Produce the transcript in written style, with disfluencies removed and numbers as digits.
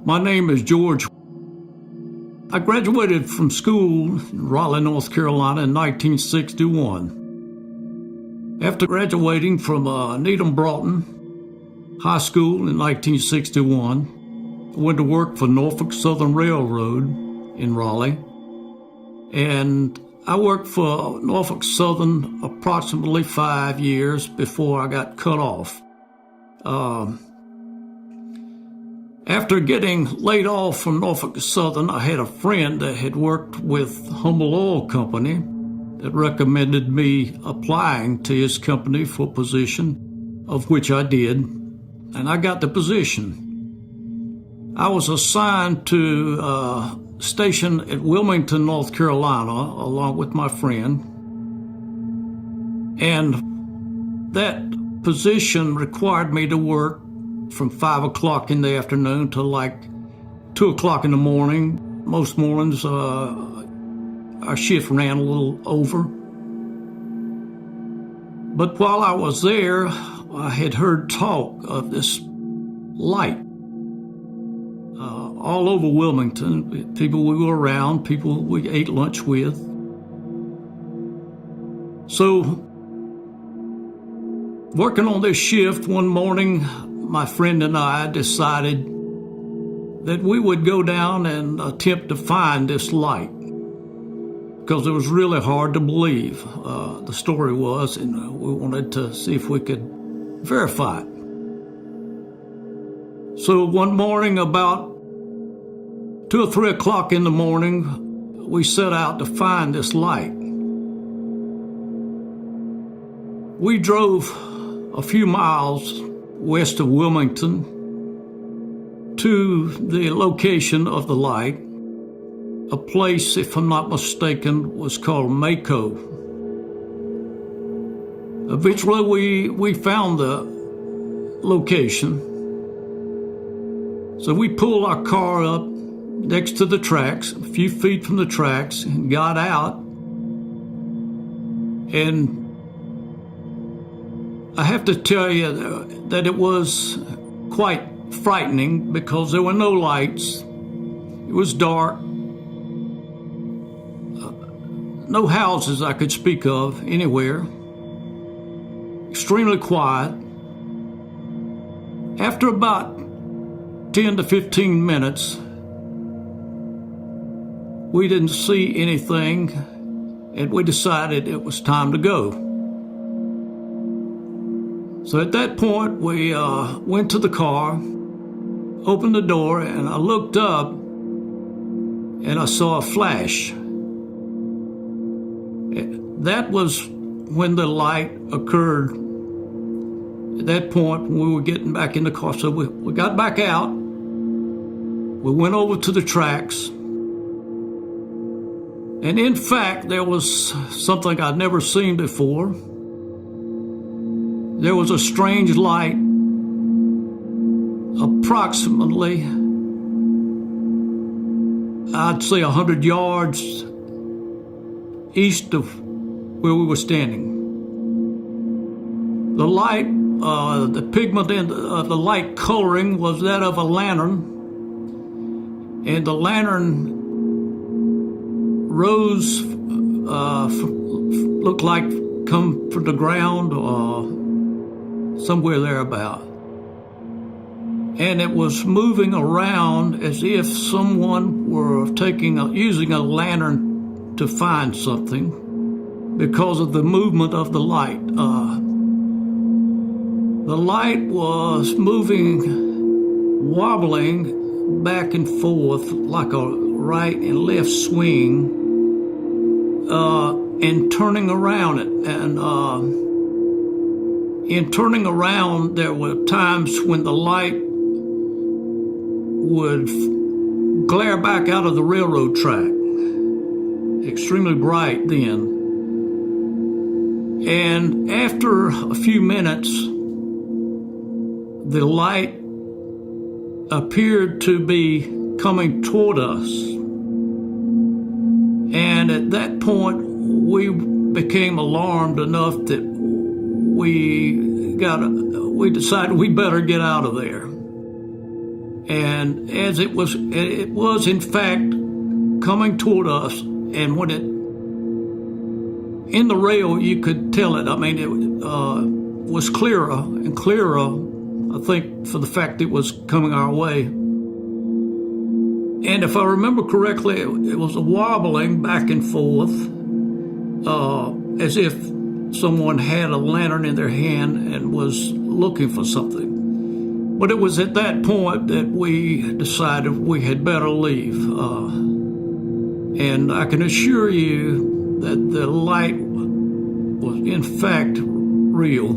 My name is George. I graduated from school in Raleigh, North Carolina in 1961. After graduating from Needham Broughton High School in 1961, I went to work for Norfolk Southern Railroad in Raleigh. And I worked for Norfolk Southern approximately 5 years before I got cut off. After getting laid off from Norfolk Southern, I had a friend that had worked with Humble Oil Company that recommended me applying to his company for a position, of which I did, and I got the position. I was assigned to a station at Wilmington, North Carolina, along with my friend, and that position required me to work from 5 o'clock in the afternoon to like 2 o'clock in the morning. Most mornings, our shift ran a little over. But while I was there, I had heard talk of this light all over Wilmington. People we were around, people we ate lunch with. So, working on this shift one morning, my friend and I decided that we would go down and attempt to find this light, because it was really hard to believe. The story was, and we wanted to see if we could verify it. So one morning about 2 or 3 o'clock in the morning, we set out to find this light. We drove a few miles west of Wilmington to the location of the light. A place, if I'm not mistaken, was called Maco. Eventually we found the location. So we pulled our car up next to the tracks, a few feet from the tracks, and got out. And I have to tell you that it was quite frightening because there were no lights. It was dark. No houses I could speak of anywhere. Extremely quiet. After about 10 to 15 minutes, we didn't see anything, and we decided it was time to go. So at that point, we went to the car, opened the door, and I looked up, and I saw a flash. That was when the light occurred. At that point, when we were getting back in the car, so we got back out. We went over to the tracks. And in fact, there was something I'd never seen before. There was a strange light approximately, I'd say 100 yards east of where we were standing. The light, the pigment of the light coloring was that of a lantern, and the lantern rose, looked like come from the ground, somewhere thereabout. And it was moving around as if someone were using a lantern to find something because of the movement of the light. The light was moving, wobbling back and forth like a right and left swing, and turning around it. And in turning around, there were times when the light would glare back out of the railroad track, extremely bright then. And after a few minutes, the light appeared to be coming toward us. And at that point, we became alarmed enough that we decided we better get out of there. And as it was in fact coming toward us, and when it in the rail, you could tell it. I mean, it was clearer and clearer, I think, for the fact it was coming our way. And if I remember correctly, it was a wobbling back and forth, as if someone had a lantern in their hand and was looking for something. But it was at that point that we decided we had better leave. And I can assure you that the light was in fact real.